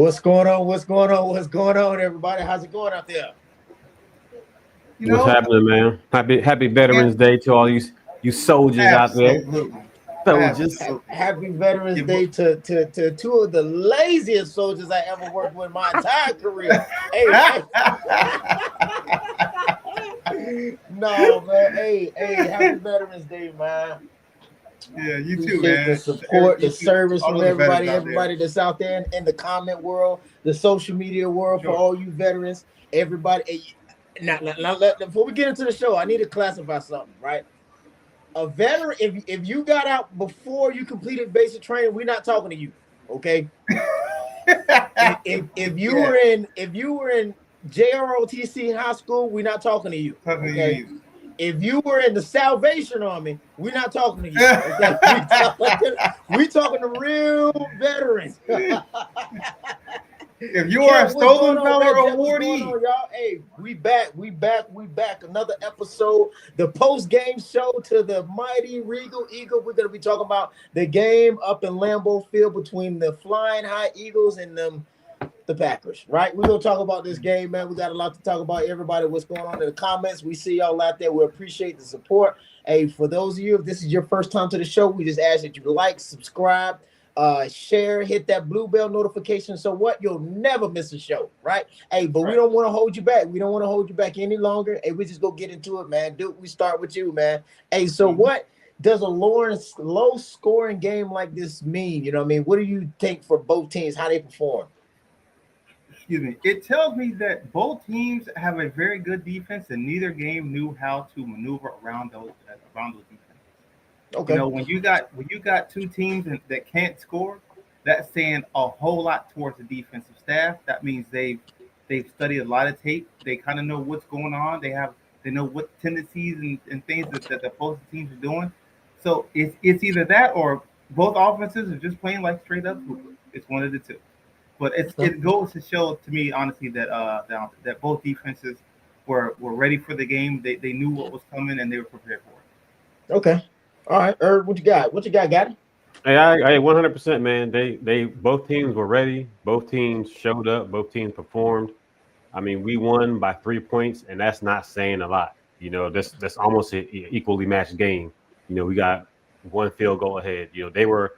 What's going on? What's going on? What's going on, everybody? How's it going out there? You What's know, happening, man? Happy again, Veterans Day to all you soldiers out there. absolutely, Soldiers. absolutely. Happy Veterans You Day to two of the laziest soldiers I ever worked with in my entire career. Hey, no, man. Hey, happy Veterans Day, man. yeah, you too, Appreciate the man. support, the You too. service All from of the veterans everybody, out there. everybody that's out there in the comment world, the social media world for Sure. all you veterans, everybody. Hey, before we get into the show, I need to classify something, right? A veteran, if you got out before you completed basic training, we're not talking to you. Okay. If you Yeah, were in JROTC in high school, we're not talking to you. talking to Okay. you. If you were in the Salvation Army, we're not talking to you. Okay. We talking to real veterans. If you are a Kev, what's going Stolen on, Valor Red Jet? What's going awardee, on, y'all? Hey, we back. Another episode, the post-game show to the mighty Regal Eagle. We're gonna be talking about the game up in Lambeau Field between the Flying High Eagles and the Packers, right? We're gonna talk about this game, man. We got a lot to talk about. Everybody, what's going on in the comments? We see y'all out there. We appreciate the support. Hey, for those of you, if this is your first time to the show, we just ask that you like, subscribe, share, hit that blue bell notification. So what? You'll never miss a show, right? Hey, but we right. don't want to hold you back. We don't want to hold you back any longer. Hey, we just go get into it, man. Duke, we start with you, man. Hey, so what does a low scoring game like this mean? You know what I mean? What do you think for both teams, how they perform? Excuse me. It tells me that both teams have a very good defense, and neither game knew how to maneuver around those defenses. You Okay. know, when you got two teams that can't score, that's saying a whole lot towards the defensive staff. That means they've studied a lot of tape. They kind of know what's going on. They know what tendencies and things that the opposing teams are doing. So it's either that or both offenses are just playing like straight up hoopers. It's one of the two. But it goes to show to me honestly that both defenses were ready for the game. They knew what was coming and they were prepared for it. Okay. All right. What you got? What you got it? Hey, 100%, man. They both teams were ready. Both teams showed up. Both teams performed. I mean, we won by 3 points, and that's not saying a lot. That's almost an equally matched game. We got one field goal ahead. They were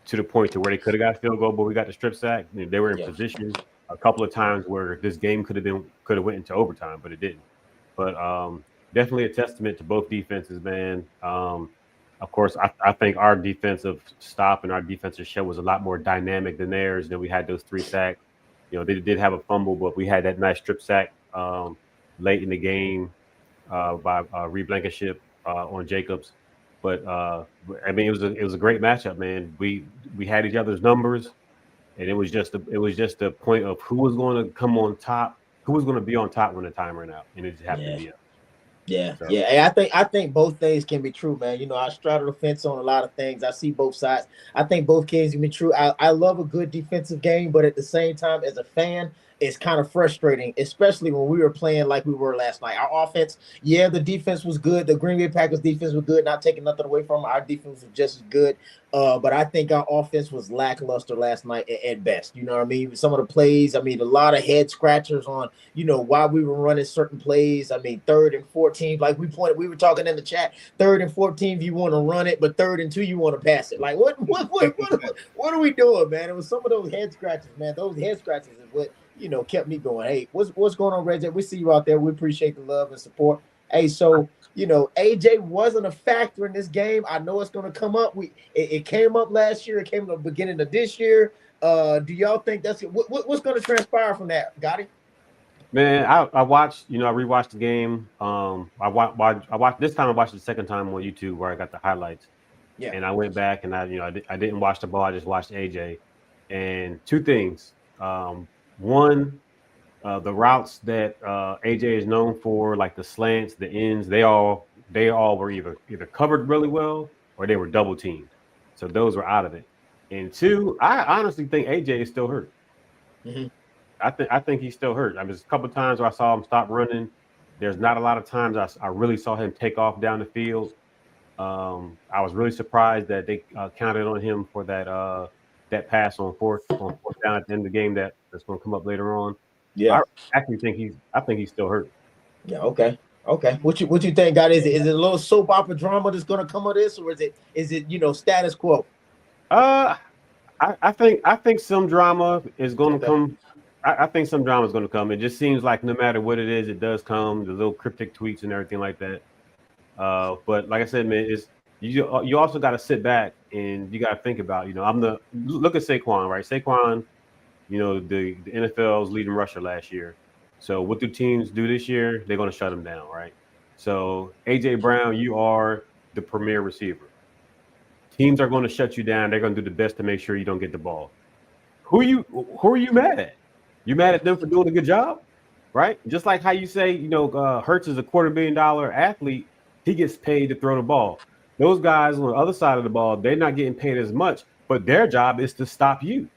to the point to where they could have got a field goal, but we got the strip sack. They were in Yeah. position a couple of times where this game could have went into overtime, but it didn't. But definitely a testament to both defenses, man. Of course, I think our defensive stop and our defensive show was a lot more dynamic than theirs. We had those 3 sacks. They did have a fumble, but we had that nice strip sack late in the game by Reed Blankenship on Jacobs. But I mean, it was a great matchup, man. We had each other's numbers, and it was just a point of who was going to come on top, who was going to be on top when the time ran out, and it just happened to Yeah. be us. Yeah, So. yeah. Hey, I think both things can be true, man. I straddle the fence on a lot of things. I see both sides. I think both games can be true. I love a good defensive game, but at the same time, as a fan, it's kind of frustrating, especially when we were playing like we were last night. Our offense, yeah, the defense was good. The Green Bay Packers defense was good. Not taking nothing away from them. Our defense was just as good. But I think our offense was lackluster last night at best. You know what I mean? Some of the plays, I mean, a lot of head scratchers on why we were running certain plays. I mean, 3rd and 14, like we were talking in the chat, 3rd and 14, you want to run it, but 3rd and 2, you want to pass it. Like, what are we doing, man? It was some of those head scratches, man. Those head scratches is what, kept me going. Hey, what's going on, Reggie? We see you out there. We appreciate the love and support. Hey, so, AJ wasn't a factor in this game. I know it's going to come up. It came up last year. It came up the beginning of this year. Do y'all think what's going to transpire from that, Gotti? Man, I watched, I rewatched the game. I watched this time. I watched it the second time on YouTube where I got the highlights, Yeah. and I went back and I didn't watch the ball. I just watched AJ, and two things. One, the routes that AJ is known for, like the slants, the ends, they all were either covered really well or they were double teamed. So those were out of it. And two, I honestly think AJ is still hurt. Mm-hmm. I think he's still hurt. I mean, there's a couple of times where I saw him stop running. There's not a lot of times I really saw him take off down the field. I was really surprised that they counted on him for that pass on fourth down at the end of the game that that's going to come up later on. Yeah. I actually think he's still hurt. Yeah. Okay. Okay. What you think, God? Is it a little soap opera drama that's gonna come of this, or is it status quo? Uh, I think some drama is going to Okay. come. I think some drama is going to come. It just seems like no matter what it is, it does come. The little cryptic tweets and everything like that. But like I said, man, it's you also got to sit back and you got to think about. I'm the look at Saquon, right? Saquon, the NFL's leading rusher last year. So what do teams do this year? They're going to shut him down, right? So AJ Brown, you are the premier receiver. Teams are going to shut you down. They're going to do the best to make sure you don't get the ball. Who are you mad at? You mad at them for doing a good job, right? Just like how you say, Hurts is a $250 million athlete. He gets paid to throw the ball. Those guys on the other side of the ball, they're not getting paid as much, but their job is to stop you.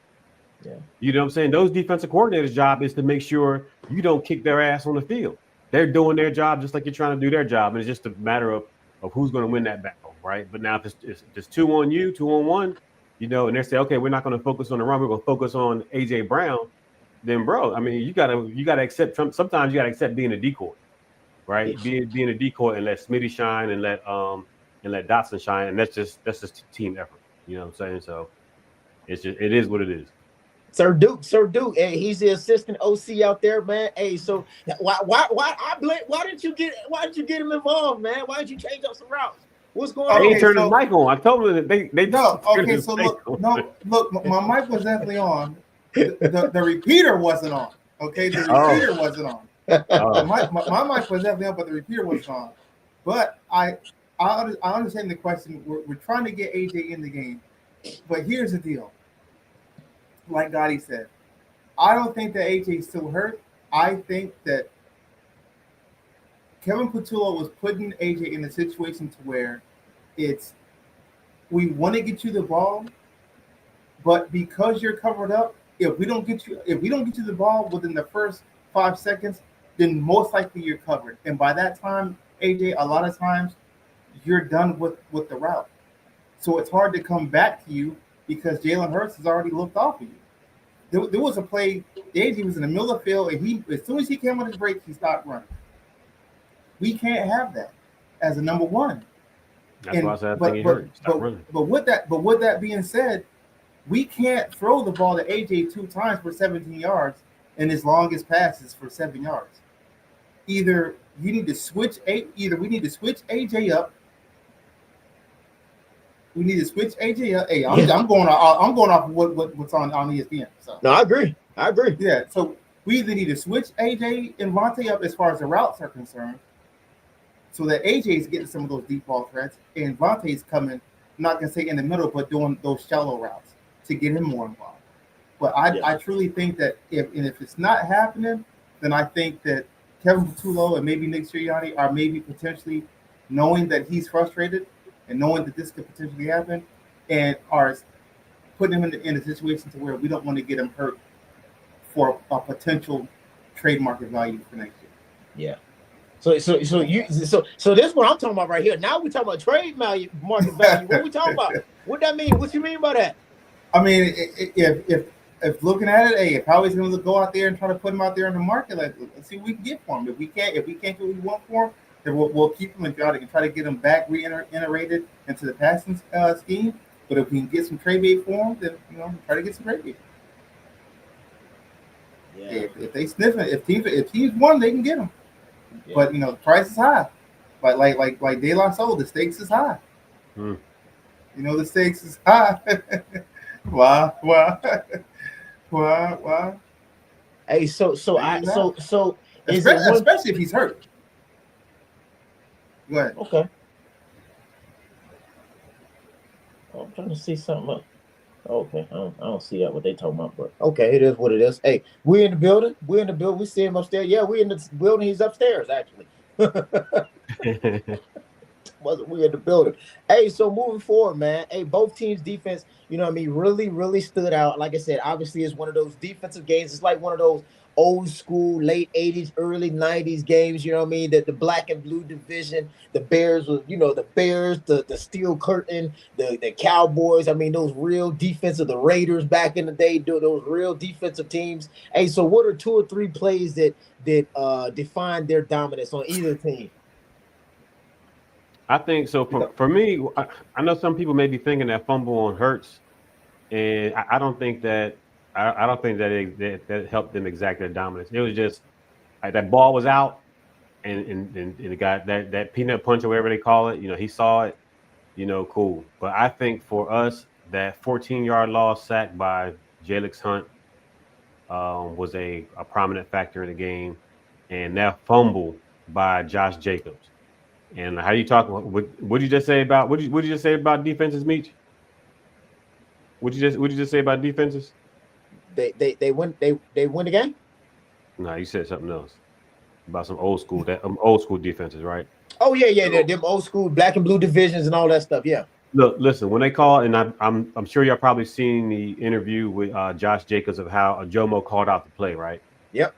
Yeah. You know what I'm saying? Those defensive coordinators' job is to make sure you don't kick their ass on the field. They're doing their job just like you're trying to do their job, and it's just a matter of who's going to win that battle, right? But now if it's two on you, 2-on-1, and they say, okay, we're not going to focus on the run, we're going to focus on AJ Brown. Then, bro, I mean, you gotta accept. Sometimes you gotta accept being a decoy, right? Yeah. Being a decoy and let Smitty shine and let Dotson shine, and that's just team effort. You know what I'm saying? So it is what it is. Sir Duke, hey, he's the assistant OC out there, man. Hey, so why didn't you get him involved, man? Why didn't you change up some routes? What's going They on? ain't Okay, turned his so mic on. I told them that they no. turned Okay, his so mic look, on. no, look. My mic was definitely on. The repeater wasn't on. Okay, the Oh, repeater wasn't on. oh, My mic was definitely on, but the repeater was on. But I understand the question. We're trying to get AJ in the game, but here's the deal. Like Gotti said, I don't think that AJ is still hurt. I think that Kevin Patullo was putting AJ in a situation to where it's we want to get you the ball, but because you're covered up, if we don't get you the ball within the first 5 seconds, then most likely you're covered. And by that time, AJ, a lot of times you're done with the route. So it's hard to come back to you because Jalen Hurts has already looked off of you. There was a play, AJ was in the middle of the field, and as soon as he came on his break, he stopped running. We can't have that as a number one. that's why I And said I think but he but hurt. Stop but running. but with that being said, we can't throw the ball to AJ 2 times for 17 yards and his longest pass is for 7 yards. Either we need to switch AJ up. We need to switch AJ up. Hey, I'm, Yeah. I'm going off. I'm going off of what's on ESPN. So No, I agree. I agree. yeah. So we either need to switch AJ and Vontae up as far as the routes are concerned, so that AJ is getting some of those deep ball threats, and Vontae's coming. I'm not gonna say in the middle, but doing those shallow routes to get him more involved. But Yeah. I truly think that if it's not happening, then I think that Kevin Patullo and maybe Nick Sirianni are maybe potentially knowing that he's frustrated and knowing that this could potentially happen, and are putting him in a situation to where we don't want to get him hurt for a potential trade market value for next year. Yeah. So this is what I'm talking about right here. Now we're talking about trade value, market value. What we talking about? What that mean? What you mean by that? I mean, if looking at it, hey, if Howie's going to go out there and try to put him out there in the market, like let's see what we can get for him. If we can't get what we want for him, then we'll keep him and try to get him back reiterated into the passing scheme. But if we can get some trade bait for him, then try to get some trade bait. Yeah. If they sniff it, if teams won, they can get him. Yeah. But the price is high. Like De La Soul, the stakes is high. Hmm. The stakes is high. Wow. Hey, so is it one? Especially if he's hurt. Go ahead. Okay. I'm trying to see something. Okay, I don't see that what they talking about, but okay, it is what it is. Hey, we're in the building. We see him upstairs. Yeah, we're in the building. He's upstairs, actually. We're in the building. Hey, so moving forward, man. Hey, both teams' defense, really, really stood out. Like I said, obviously, it's one of those defensive games. It's like one of those old school, late 80s, early 90s games, you know what I mean? That the black and blue division, the Bears was, the Bears, the Steel Curtain, the Cowboys. I mean, those real defensive, the Raiders back in the day, those real defensive teams. Hey, so what are two or three plays that define their dominance on either team? I think so. For me, I know some people may be thinking that fumble on Hurts, and I don't think that I don't think that that helped them exact their dominance. It was just that ball was out, and the guy that peanut punch or whatever they call it, he saw it, cool. But I think for us, that 14-yard loss sack by Jalix Hunt was a prominent factor in the game, and that fumble by Josh Jacobs. And how you talk? What you just say about what you just say about defenses, Meach? What you just say about defenses? They win the game. No, you said something else about some old school defenses, right? Oh yeah, them old school black and blue divisions and all that stuff. Yeah. Look, listen. When they call, and I'm sure y'all probably seen the interview with Josh Jacobs of how Jomo called out the play, right? Yep.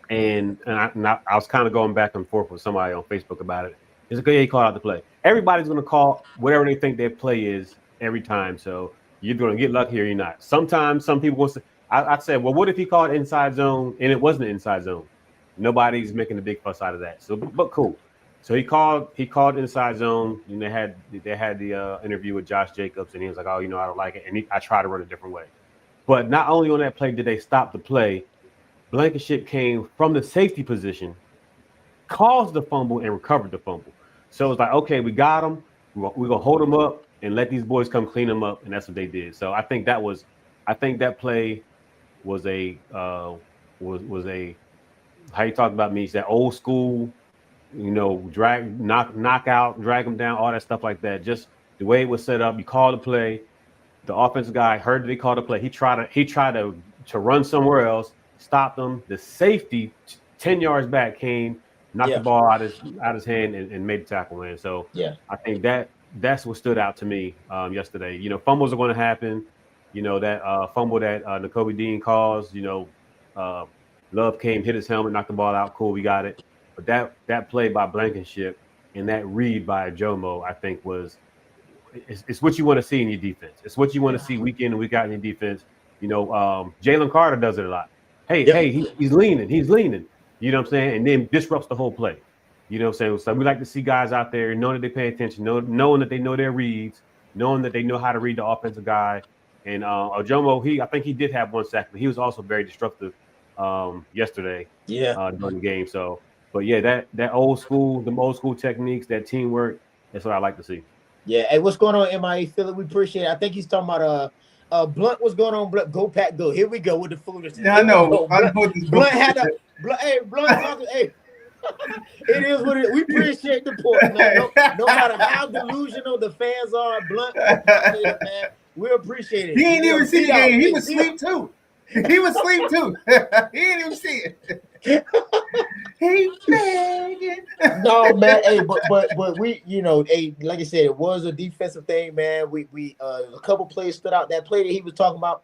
And I was kind of going back and forth with somebody on Facebook about it. It's like, yeah, he called out the play. Everybody's going to call whatever they think their play is every time. So you're going to get lucky or you're not. Sometimes some people will say, I said, well, what if he called inside zone and it wasn't an inside zone? Nobody's making a big fuss out of that. So, but cool. So he called inside zone, and they had the interview with Josh Jacobs, and he was like, oh, I don't like it, and I try to run a different way. But not only on that play did they stop the play, Blankenship came from the safety position, caused the fumble, and recovered the fumble. So it's like, okay, we got him. We're gonna hold him up and let these boys come clean him up, and that's what they did. So I think that play was a was a how you talk about me. It's that old school, knock out, drag him down, all that stuff like that. Just the way it was set up. You call the play. The offensive guy heard that they called the play. He tried to run somewhere else, stopped them. The safety 10 yards back came, knocked the ball out his hand and made the tackle, man. So I think that's what stood out to me yesterday. Fumbles are going to happen. That fumble that Nakobe Dean caused, Love came, hit his helmet, knocked the ball out. Cool, we got it. But that play by Blankenship and that read by Jomo, I think it's what you want to see in your defense. It's what you want to see week in and week out in your defense. Jalen Carter does it a lot. Hey, he's leaning. You know what I'm saying? And then disrupts the whole play. You know what I'm saying? So we like to see guys out there knowing that they pay attention, knowing that they know their reads, knowing that they know how to read the offensive guy. And Jomo, I think he did have one sack, but he was also very destructive yesterday during the game. So, but yeah, them old school techniques, that teamwork, that's what I like to see. Yeah. Hey, what's going on, MIA Philly? We appreciate it. I think he's talking about Blunt. What's going on, Blunt? Go Pack, go. Here we go with the foolishness. Yeah, I know. Blunt had a Blunt. Hey, it is what it is. We appreciate the point, man. No matter how delusional the fans are, Blunt, man. We appreciate it. He ain't even see the game. He was asleep too. He was asleep too. He didn't even see it. He begging. No, man. Hey, but we, hey, like I said, it was a defensive thing, man. We a couple plays stood out. That play that he was talking about.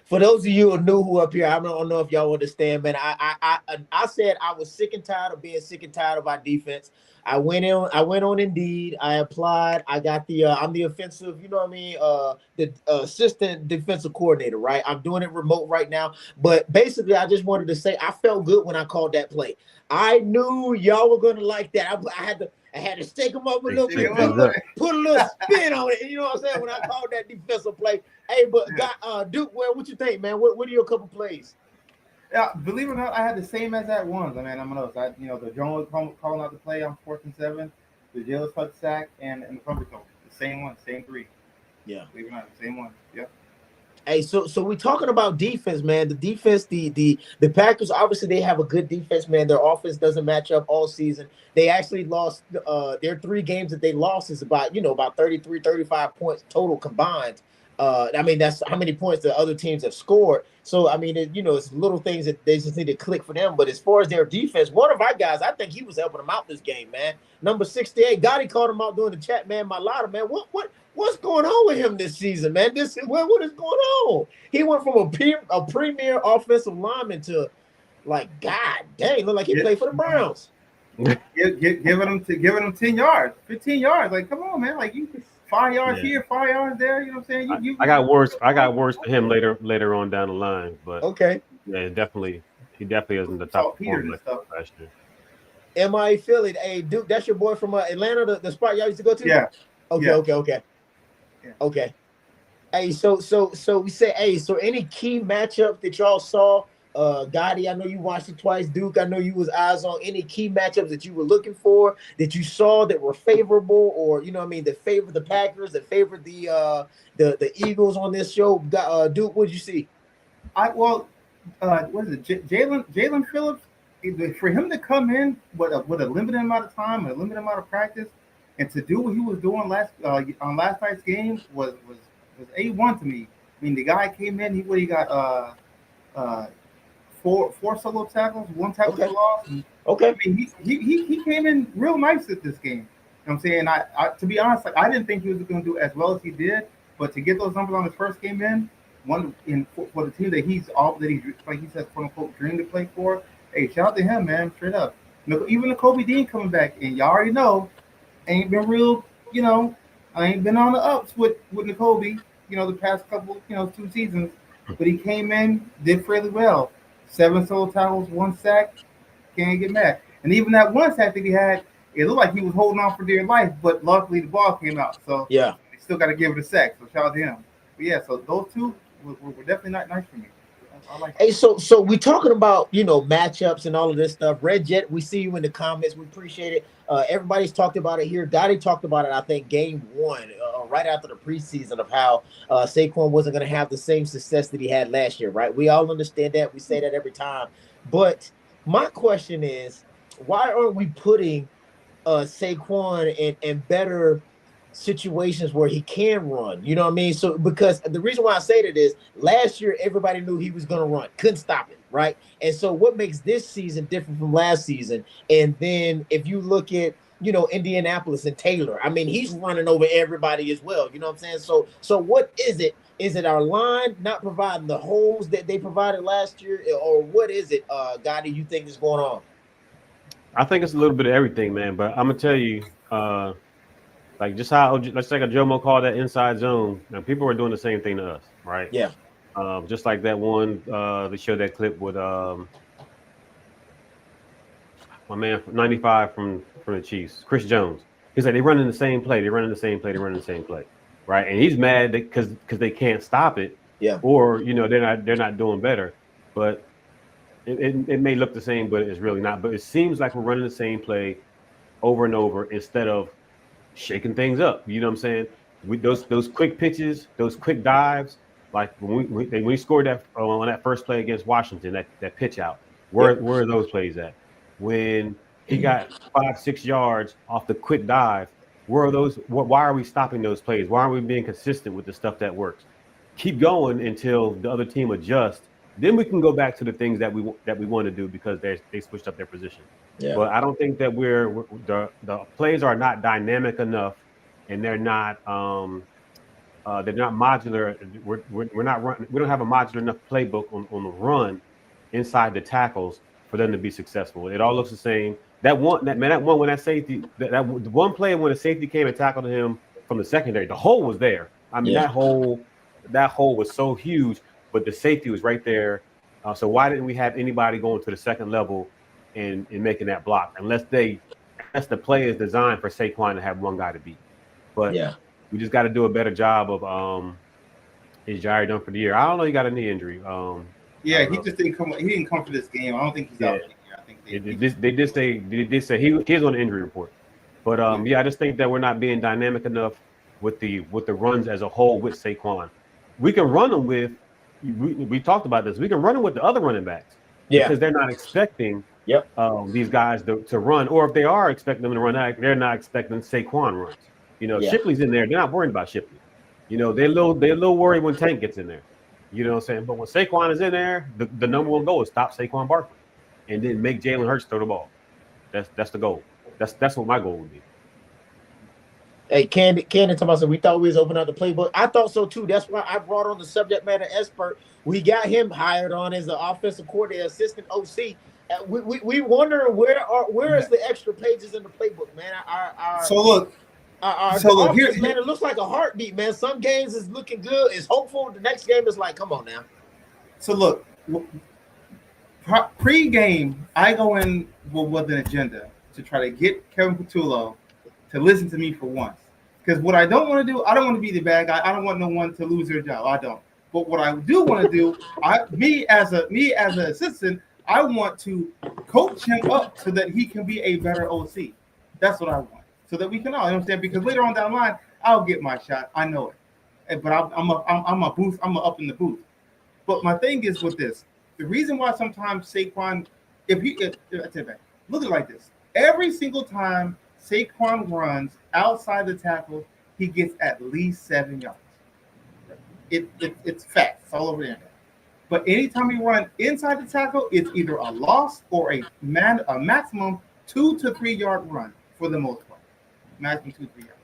For those of you who knew who up here, I don't know if y'all understand, man. I said I was sick and tired of being sick and tired of our defense. I went on Indeed. I applied. I got I'm the offensive, the assistant defensive coordinator, right? I'm doing it remote right now. But basically, I just wanted to say I felt good when I called that play. I knew y'all were going to like that. I had to shake them up a little bit, put a little spin on it. You know what I'm saying? When I called that defensive play. Hey, but Duke, what you think, man? What are your couple plays? Yeah, believe it or not, I had the same as that one. I mean, I'm gonna the Jones calling out the play on 4th and 7, the Jalen Hurts sack, and the fumble call. The same one, same three. Yeah, believe it or not, the same one. Yep. Hey, so we're talking about defense, man. The defense, the Packers, obviously they have a good defense, man. Their offense doesn't match up all season. They actually lost their 3 games that they lost is about 33, 35 points total combined. I mean, that's how many points the other teams have scored. So, I mean, it's little things that they just need to click for them. But as far as their defense, one of our guys, I think he was helping them out this game, man. Number 68, Gotti called him out during the chat, man. Malata, man, what's going on with him this season, man? What is going on? He went from a premier offensive lineman to Like, God dang, look like he Yeah, played for the Browns. giving them 10 yards, 15 yards. Like, come on, man. Like you 5 yards Yeah, here, 5 yards there. You know what I'm saying? I got worse. I got worse for him later on down the line, but Okay. yeah, definitely he definitely isn't the top saltpeter performer and like he stuff. was last year. MIA Philly. Hey, Duke, that's your boy from Atlanta, the spot y'all used to go to? Yeah, Okay, yeah. okay, okay. Yeah. Okay. Hey, so we say, hey, so any key matchups that y'all saw? Gotti, I know you watched it twice. Duke, I know you was eyes on any key matchups that you were looking for that you saw that were favorable, or you know what I mean, that favored the Packers, that favored the Eagles on this show. Duke, what did you see? What is it? Jalen Phillips. For him to come in with a limited amount of time, a limited amount of practice, and to do what he was doing on last night's game was A1 to me. I mean, the guy came in. He got uh four solo tackles, one tackle for Okay, loss. And, I okay, mean, he came in real nice at this game. You know what I'm saying? I to be honest, like I didn't think he was going to do as well as he did, but to get those numbers on his first game in, one in for the team that he's like he said, quote unquote, dream to play for. Hey, shout out to him, man, straight up. Even the Kobe Dean coming back, and y'all already know, ain't been real. You know, I ain't been on the ups with N'Kobe. The past couple, 2 seasons, but he came in, did fairly well. 7 solo tackles, 1 sack. Can't get mad. And even that 1 sack that he had, it looked like he was holding on for dear life, but luckily the ball came out. So yeah. he still got to give it a sack. So shout out to him. But yeah, so those two were definitely not nice for me. I like Hey, so we talking about matchups and all of this stuff. Red Jet, we see you in the comments. We appreciate it. Everybody's talked about it here. Gotti talked about it. I think game one, right after the preseason, of how Saquon wasn't going to have the same success that he had last year. Right? We all understand that. We say that every time. But my question is, why aren't we putting Saquon in better situations where he can run? You know what I mean? So because the reason why I say that is last year everybody knew he was going to run, couldn't stop it, right? And so what makes this season different from last season? And then if you look at Indianapolis and Taylor, I mean he's running over everybody as well. You know what I'm saying? So what is it? Is it our line not providing the holes that they provided last year, or what is it, Gotti, you think is going on? I think it's a little bit of everything, man. But I'm gonna tell you, like just how let's take a Jomo call that inside zone. Now people are doing the same thing to us, right? Yeah, Just like that one, they showed that clip with my man from 95 from the Chiefs, Chris Jones. He's like, they running the same play, they running the same play, they running the same play, right? And he's mad because they can't stop it, yeah, or they're not doing better. But it may look the same, but it's really not. But it seems like we're running the same play over and over instead of shaking things up. You know what I'm saying? Those quick pitches, those quick dives, like when we scored that on that first play against Washington, that pitch out. Where yep, where are those plays at? When he got 5-6 yards off the quick dive, where are those? Why are we stopping those plays? Why aren't we being consistent with the stuff that works? Keep going until the other team adjusts. Then we can go back to the things that we want to do because they switched up their position. yeah, But I don't think that the plays are not dynamic enough, and they're not modular. We're not running. We don't have a modular enough playbook on the run inside the tackles for them to be successful. It all looks the same. That one when that safety that one play when the safety came and tackled him from the secondary, the hole was there. I mean yeah. that hole was so huge, but the safety was right there. So why didn't we have anybody going to the second level and making that block unless the play is designed for Saquon to have one guy to beat. But Yeah. we just got to do a better job of is Jair done for the year? I don't know. He got a knee injury. I Yeah, don't he know. just didn't come. He didn't come for this game. I don't think he's Yeah, out for the year. I think they he just did say he is on the injury report. But yeah. yeah, I just think that we're not being dynamic enough with the runs as a whole with Saquon. We can run them with we talked about this. We can run them with the other running backs Yeah. because they're not expecting Yep. these guys to run, or if they are expecting them to run, they're not expecting Saquon runs. Yeah. Shipley's in there. They're not worried about Shipley. They're a little worried when Tank gets in there. You know what I'm saying? But when Saquon is in there, the number one goal is stop Saquon Barkley, and then make Jalen Hurts throw the ball. That's the goal. That's what my goal would be. Hey, Candy Thomas, we thought we was opening up the playbook. I thought so too. That's why I brought on the subject matter expert. We got him hired on as the offensive coordinator, assistant OC. We wondering where is the extra pages in the playbook, man? So look, our so look offense, man. It looks like a heartbeat, man. Some games is looking good, it's hopeful. The next game is like, come on now. So look, pre-game, I go in with an agenda to try to get Kevin Patullo to listen to me for once. Because what I don't want to do, I don't want to be the bad guy. I don't want no one to lose their job. I don't. But what I do want to do, me as an assistant, I want to coach him up so that he can be a better OC. That's what I want, so that we can all understand. Because later on down the line, I'll get my shot. I know it. But I'm a booth. I'm up in the booth. But my thing is with this, the reason why sometimes Saquon, I take it back, look at it like this. Every single time Saquon runs outside the tackle, he gets at least 7 yards. It's facts. It's all over the internet. But anytime he runs inside the tackle, it's either a loss or a maximum 2 to 3 yard run for the most part. Maximum 2 to 3 yards.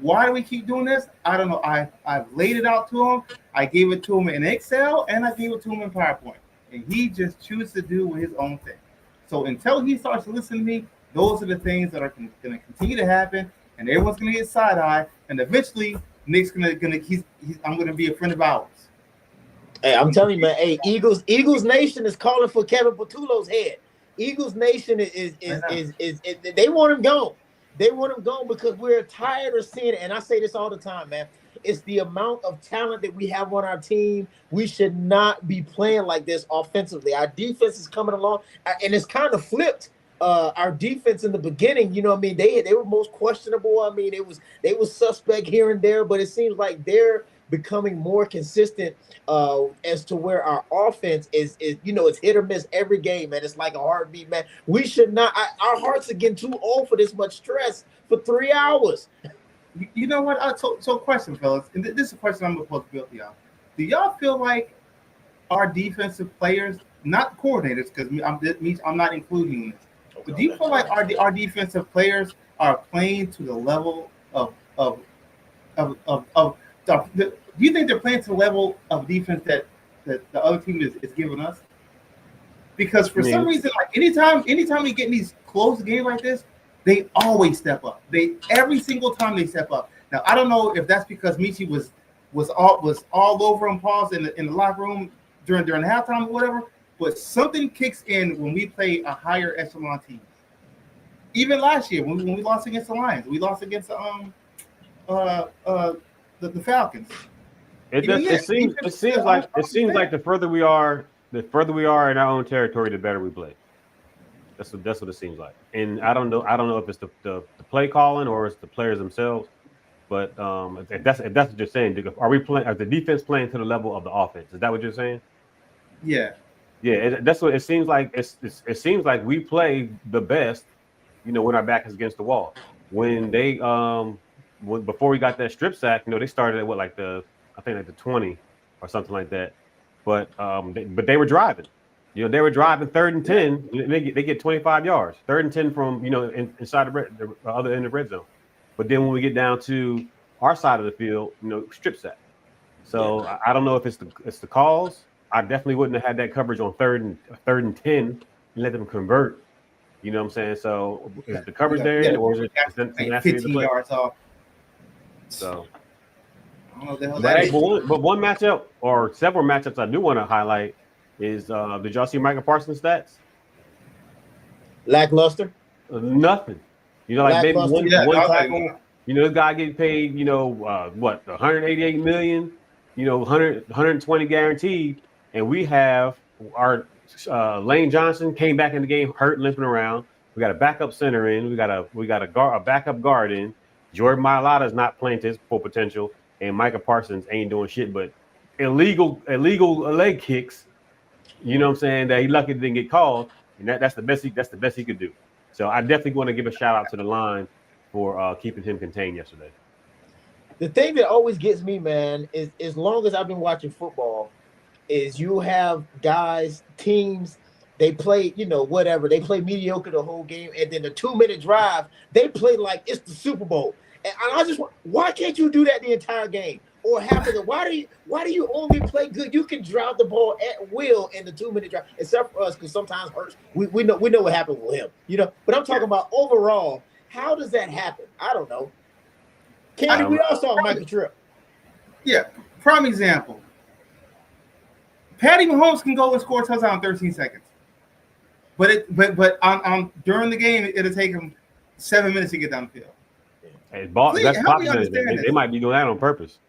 Why do we keep doing this? I don't know. I've laid it out to him. I gave it to him in Excel and I gave it to him in PowerPoint. And he just chooses to do his own thing. So until he starts to listen to me, those are the things that are going to continue to happen, and everyone's going to get side eye, and eventually Nick's I'm going to be a friend of ours. Hey, I'm telling you, man. Hey, Eagles Nation is calling for Kevin Patullo's head. Eagles Nation is they want him gone. They want him gone because we're tired of seeing it. And I say this all the time, man. It's the amount of talent that we have on our team. We should not be playing like this offensively. Our defense is coming along, and it's kind of flipped. Our defense in the beginning, you know what I mean? They were most questionable. I mean, they was suspect here and there, but it seems like they're becoming more consistent as to where our offense is it's hit or miss every game, man. It's like a heartbeat, man. We should not our hearts are getting too old for this much stress for 3 hours. You know what? So question, fellas, and this is a question I'm supposed to build to y'all. Do y'all feel like our defensive players, not coordinators, because I'm not including this, but do you feel like our defensive players are playing to the level of do you think they're playing to the level of defense that the other team is giving us? Because for some reason, like anytime we get in these close games like this, they always step up. Every single time they step up. Now I don't know if that's because Michi was all over him, Pauls in the locker room during halftime or whatever. But something kicks in when we play a higher echelon team. Even last year when we lost against the Lions, we lost against the Falcons. It seems like the further we are in our own territory, the better we play. That's what it seems like. And I don't know if it's the play calling or it's the players themselves. But if that's what you're saying, are we playing? Are the defense playing to the level of the offense? Is that what you're saying? Yeah. Yeah, that's what it seems like. It seems like we play the best, when our back is against the wall. When they before we got that strip sack, they started at the 20 or something like that. But they were driving. They were driving 3rd and 10. They get 25 yards. 3rd and 10 from inside the other end of the red zone. But then when we get down to our side of the field, strip sack. So I don't know if it's the calls. I definitely wouldn't have had that coverage on 3rd and 10 and let them convert. You know what I'm saying? So is the coverage there, or is it 15 yards off? So I don't know the hell that is. But one matchup or several matchups I do want to highlight is did y'all see Micah Parsons' stats? Lackluster. Nothing. Maybe one tackle. This guy getting paid, what, 188 million, 120 guaranteed, and we have our Lane Johnson came back in the game hurt, limping around. We got a backup center in. We got a backup guard in. Jordan Mailata is not playing to his full potential, and Micah Parsons ain't doing shit but illegal leg kicks. You know what I'm saying? That he lucky didn't get called, and that's the best he could do. So I definitely want to give a shout out to the line for keeping him contained yesterday. The thing that always gets me, man, is as long as I've been watching football, is you have guys, teams, they play, whatever. They play mediocre the whole game, and then the 2-minute drive, they play like it's the Super Bowl. And I just why can't you do that the entire game? Or half of the why do you only play good? You can drive the ball at will in the 2 minute drive, except for us, because sometimes Hurts, we know what happened with him, But I'm talking about overall, how does that happen? I don't know. Candy, we all saw Michael Tripp. Yeah, prime example. Patty Mahomes can go and score a touchdown in 13 seconds. But on during the game, it'll take him 7 minutes to get down the field. Hey, Please, that's help me popular. understand They might be doing that on purpose.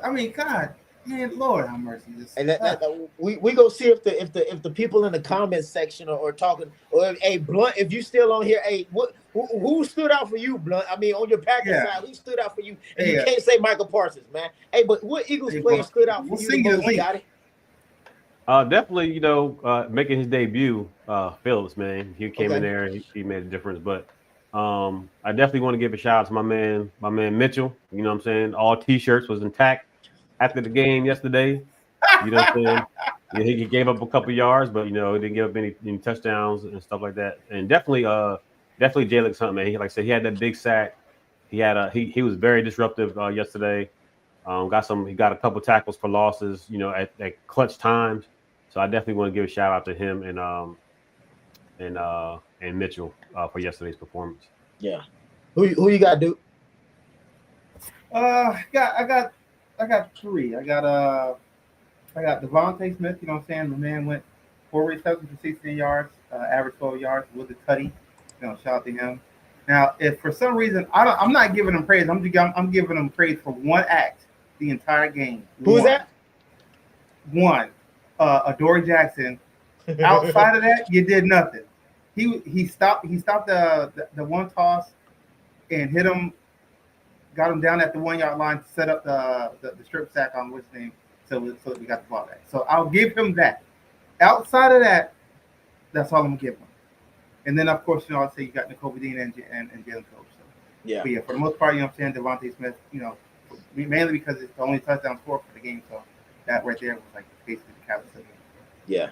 I mean, God, man, Lord have mercy. We go see if the people in the comments section are talking. Or hey, Blunt, if you still on here, hey, who stood out for you, Blunt? I mean, on your Packers side, who stood out for you? And you can't say Michael Parsons, man. Hey, but what Eagles player stood out for you the most, Scotty? Definitely, making his debut, Phillips, man. He came in there, he made a difference. But I definitely want to give a shout out to my man Mitchell. You know what I'm saying? All T-shirts was intact after the game yesterday. You know what I'm saying? Yeah, he gave up a couple yards, but he didn't give up any touchdowns and stuff like that. And definitely Jalen Hunt, man. Like I said, he had that big sack. He had he was very disruptive yesterday. He got a couple tackles for losses, at clutch times. So I definitely want to give a shout out to him and Mitchell for yesterday's performance. Yeah. Who you got, Duke? I got three. I got Devontae Smith. You know what I'm saying? The man went 4 receptions for 16 yards, average 12 yards with a tutty. Shout out to him. Now, if for some reason I'm not giving him praise, I'm giving him praise for one act the entire game. Who's that? One, Adoree Jackson. Outside of that, you did nothing. He stopped the one toss and hit him, got him down at the 1 yard line to set up the strip sack on what's name, so that we got the ball back. So I'll give him that. Outside of that, that's all I'm gonna give him. And then of course, I'll say you got Nakobe Dean and Jalen Phillips. So. Yeah. But yeah, for the most part, I'm saying Devontae Smith, mainly because it's the only touchdown score for the game. So that right there was like basically the catalyst of the game. Yeah.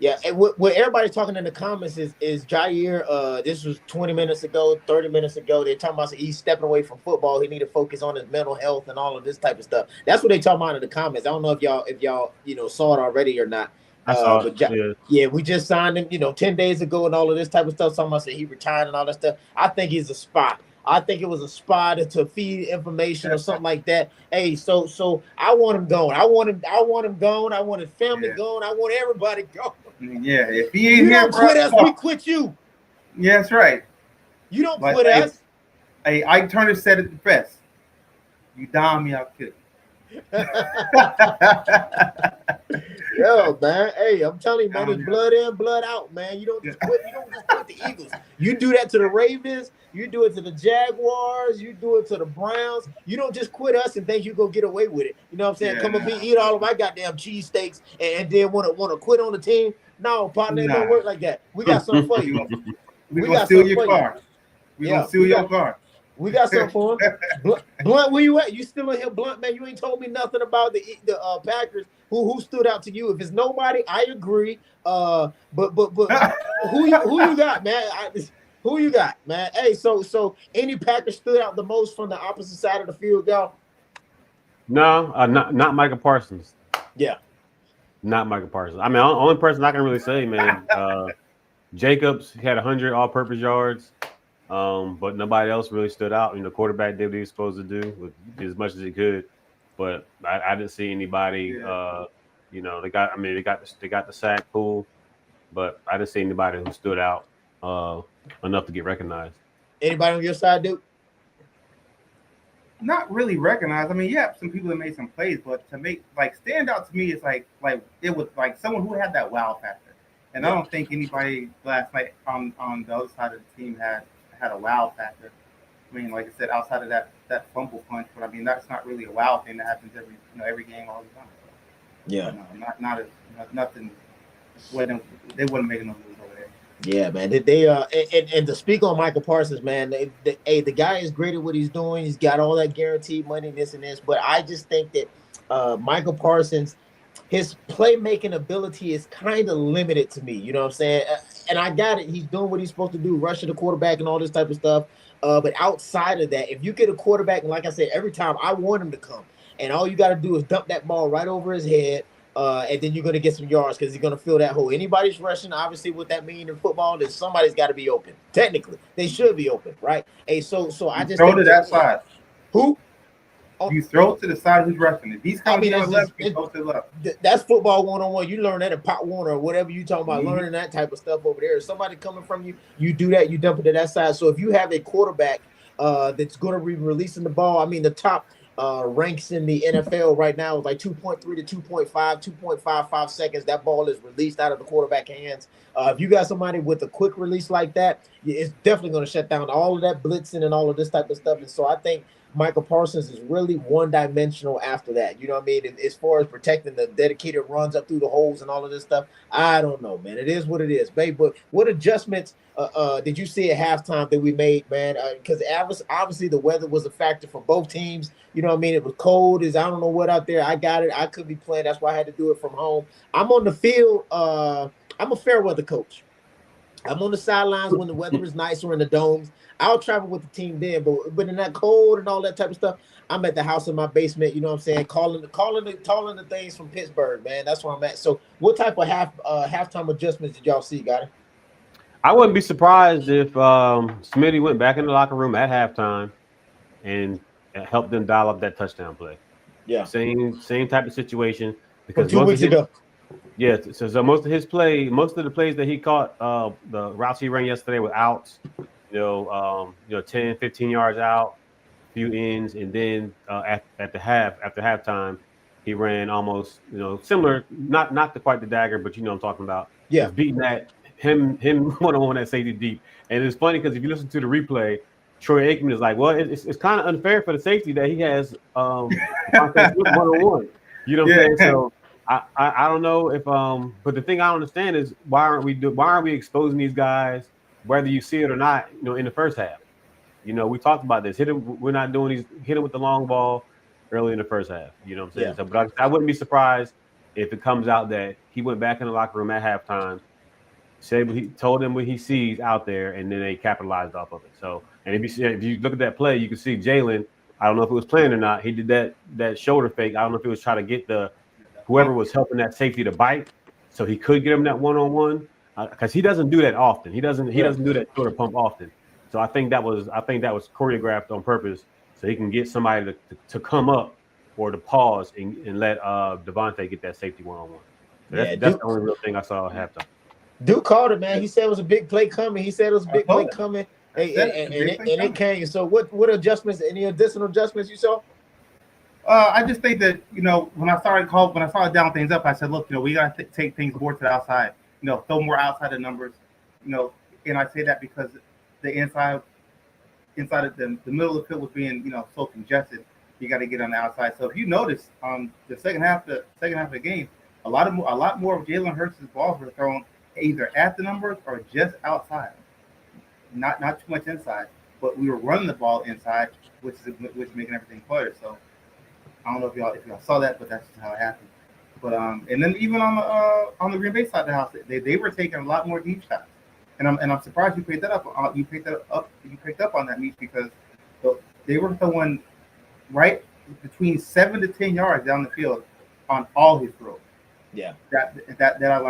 Yeah, and what everybody's talking in the comments is Jair. This was 20 minutes ago, 30 minutes ago. They're talking about he's stepping away from football. He need to focus on his mental health and all of this type of stuff. That's what they talking about in the comments. I don't know if y'all saw it already or not. I saw it. Yeah, we just signed him, 10 days ago and all of this type of stuff. Talking about he retired and all that stuff. I think he's a spy. I think it was a spy to feed information or something like that. Hey, so I want him gone. I want him gone. I want his family gone. I want everybody gone. Yeah, if he ain't you here, don't quit us, we quit you. Yeah, that's right. You don't quit us. Hey, Ike Turner said it the best. You dime me, I'll kill you. Yo, man. Hey, I'm telling you, man, it's blood in, blood out, man. You don't just quit. You don't just quit the Eagles. You do that to the Ravens. You do it to the Jaguars. You do it to the Browns. You don't just quit us and think you go get away with it. You know what I'm saying? Come up here, eat all of my goddamn cheesesteaks and then want to quit on the team. No, partner, it don't work like that. We got something for you. We gonna steal your car. We gonna steal your car. We got something for him. Blunt, where you at? You still in here, Blunt, man? You ain't told me nothing about the Packers. Who stood out to you? If it's nobody, I agree. But who you got, man? Who you got, man? Hey, so any Packers stood out the most from the opposite side of the field, y'all? No, not Michael Parsons. Yeah. Not Michael Parsons. I mean, the only person I can really say, man, Jacobs had 100 all-purpose yards, but nobody else really stood out. Quarterback did what he was supposed to do with as much as he could, but I didn't see anybody. They got the sack, cool, but I didn't see anybody who stood out enough to get recognized. Anybody on your side, Duke? Not really recognized. I mean, some people that made some plays, but to make stand out to me is like it was like someone who had that wow factor. And I don't think anybody last night on the other side of the team had a wow factor. I mean, like I said, outside of that fumble punch, but I mean that's not really a wow thing that happens every game all the time. So, yeah, nothing. They wouldn't make no moves over there. Yeah, man. They and to speak on Michael Parsons, man, the guy is great at what he's doing. He's got all that guaranteed money, this and this. But I just think that Michael Parsons, his playmaking ability is kind of limited to me. You know what I'm saying? And I got it. He's doing what he's supposed to do, rushing the quarterback and all this type of stuff. But outside of that, if you get a quarterback, and like I said, every time I want him to come, and all you got to do is dump that ball right over his head, and then you're going to get some yards because he's going to fill that hole. Anybody's rushing, obviously, what that means in football is somebody's got to be open. Technically, they should be open, right? Hey, so I You just throw think to that side. who You throw to the side who's rushing. If he's coming to the left, you throw to the left. that's football 1-on-1. You learn that at Pop Warner or whatever you talking about, Mhm. learning that type of stuff over there. If somebody coming from you, you do that, you dump it to that side. So if you have a quarterback that's going to be releasing the ball, I mean, the top ranks in the NFL right now is like 2.3 to 2.5, 2.55 seconds. That ball is released out of the quarterback hands. If you got somebody with a quick release like that, it's definitely going to shut down all of that blitzing and all of this type of stuff. And so I think Michael Parsons is really one-dimensional after that. You know what I mean? As far as protecting the dedicated runs up through the holes and all of this stuff, I don't know, man. It is what it is, babe. But what adjustments did you see at halftime that we made, man? Because obviously the weather was a factor for both teams. You know what I mean? It was cold as I don't know what out there. I got it. I could be playing. That's why I had to do it from home. I'm on the field. I'm a fair weather coach. I'm on the sidelines when the weather is nice or in the domes. I'll travel with the team then, but in that cold and all that type of stuff, I'm at the house in my basement. You know what I'm saying? Calling the things from Pittsburgh, man. That's where I'm at. So, what type of halftime adjustments did y'all see, got it? I wouldn't be surprised if Smitty went back in the locker room at halftime and helped them dial up that touchdown play. Yeah, Same type of situation from because 2 weeks ago. Yeah, so most of the plays that he caught, the routes he ran yesterday were outs, 10, 15 yards out, few ins, and then after halftime, he ran almost, similar, not to quite the dagger, but you know what I'm talking about. Yeah, Just beating that him one on one at safety deep, and it's funny because if you listen to the replay, Troy Aikman is like, well, it's kind of unfair for the safety that he has Devontae Smith one on one. You know what I'm saying? So. I don't know if but the thing I don't understand is why aren't we exposing these guys whether you see it or not, in the first half. We talked about this. We're not doing these hit him with the long ball early in the first half. You know what I'm saying? yeah, So but I wouldn't be surprised if it comes out that he went back in the locker room at halftime, he told them what he sees out there, and then they capitalized off of it. So and if you look at that play, you can see Jalen, I don't know if it was planned or not, he did that shoulder fake. I don't know if it was trying to get whoever was helping that safety to bite, so he could get him that one-on-one, because he doesn't do that often. He doesn't do that shoulder pump often. So I think that was choreographed on purpose so he can get somebody to come up or to pause and let Devontae get that safety one-on-one. So that's the only real thing I saw at halftime. Duke called it, man. He said it was a big play coming. He said it was a big play coming, and it came. So what adjustments? Any additional adjustments you saw? I just think that when I started down things up, I said, look, we got to take things more to the outside. Throw more outside the numbers. And I say that because the inside of the middle of the field was being so congested. You got to get on the outside. So if you notice, the second half of the game, a lot more of Jalen Hurts' balls were thrown either at the numbers or just outside. Not too much inside, but we were running the ball inside, which is making everything cluttered. So. I don't know if y'all saw that, but that's just how it happened. But and then even on the Green Bay side of the house, they were taking a lot more deep shots, and I'm surprised you picked that up. You picked up on that, Meach, because they were throwing right between 7 to 10 yards down the field on all his throws. Yeah, that let our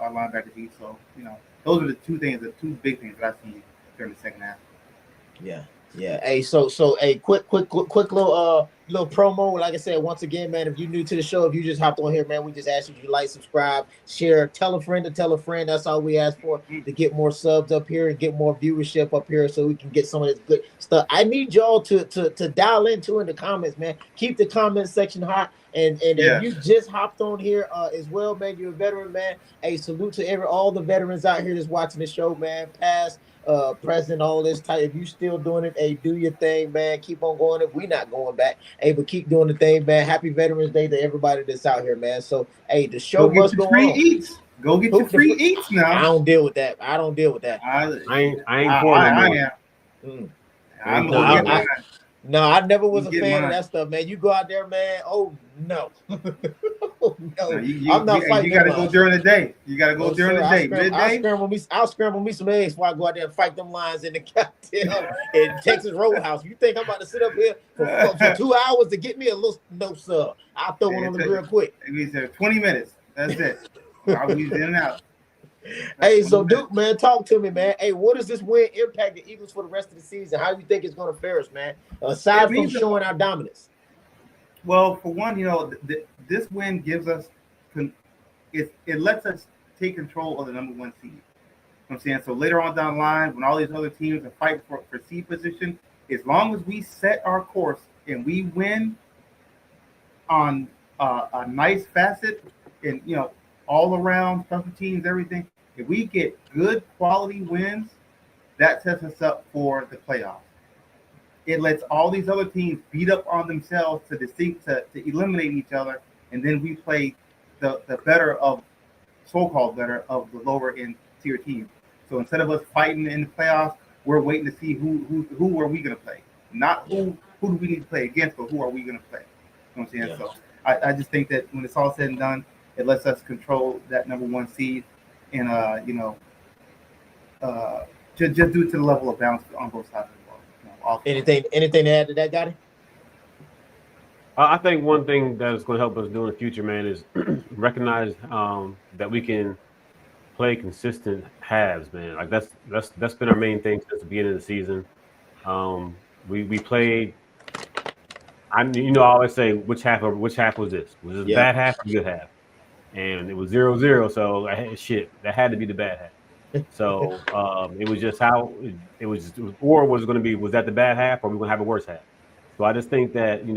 linebacker beat. So those are the two big things that I see during the second half. Yeah. Yeah. Hey, so a quick little promo. Like I said, once again, man, if you're new to the show, if you just hopped on here, man, we just ask you to like, subscribe, share, tell a friend to tell a friend. That's all we ask for, to get more subs up here and get more viewership up here so we can get some of this good stuff. I need y'all to dial into in the comments, man. Keep the comment section hot. And if you just hopped on here as well, man, you're a veteran, man. Hey, salute to all the veterans out here that's watching the show, man. Past, present, all this type. If you still doing it, hey, do your thing, man. Keep on going. If we not going back, hey, but keep doing the thing, man. Happy Veterans Day to everybody that's out here, man. So, hey, the show must go on. Eats. Go get your free eats now. I don't deal with that. I ain't for no more. I'm No, I never was You a get fan of mine. that stuff, man. You go out there, man. Oh no, oh No, no, I'm not you fighting got them to go lines. during the day. You got to go No, during sir. the day. Midday. I'll scramble me some eggs before I go out there and fight them lions in the goddamn in Texas Roadhouse. You think I'm about to sit up here for 2 hours to get me a little? No, sir. I'll throw one on It the took- grill quick. it means 20 minutes. That's it. I'll be in and out. About Hey, 20 so minutes. Duke, man, talk to me, man. Hey, what does this win impact the Eagles for the rest of the season? How do you think it's going to fare us, man? It Aside from means that, showing our dominance. well, for one, this win gives us, it lets us take control of the number one seed. You know what I'm saying? So later on down the line, when all these other teams are fighting for seed position, as long as we set our course and we win on a nice facet and all around special teams, everything. If we get good quality wins, that sets us up for the playoffs. It lets all these other teams beat up on themselves to eliminate each other, and then we play the better of so-called better of the lower end tier teams. So instead of us fighting in the playoffs, we're waiting to see who are we going to play, not who do we need to play against, but who are we going to play. You know what I'm saying? Yeah. So I just think that when it's all said and done, it lets us control that number one seed, and just due to the level of balance on both sides of the ball. Anything to add to that, Gotti? I think one thing that is going to help us do in the future, man, is recognize that we can play consistent halves, man. Like that's been our main thing since the beginning of the season. We played. I always say which half was this? Was this Yeah. bad half or good half? And it was 0-0. So shit, that had to be the bad half. So it was just how or was it going to be? Was that the bad half, or we going to have a worse half? So I just think that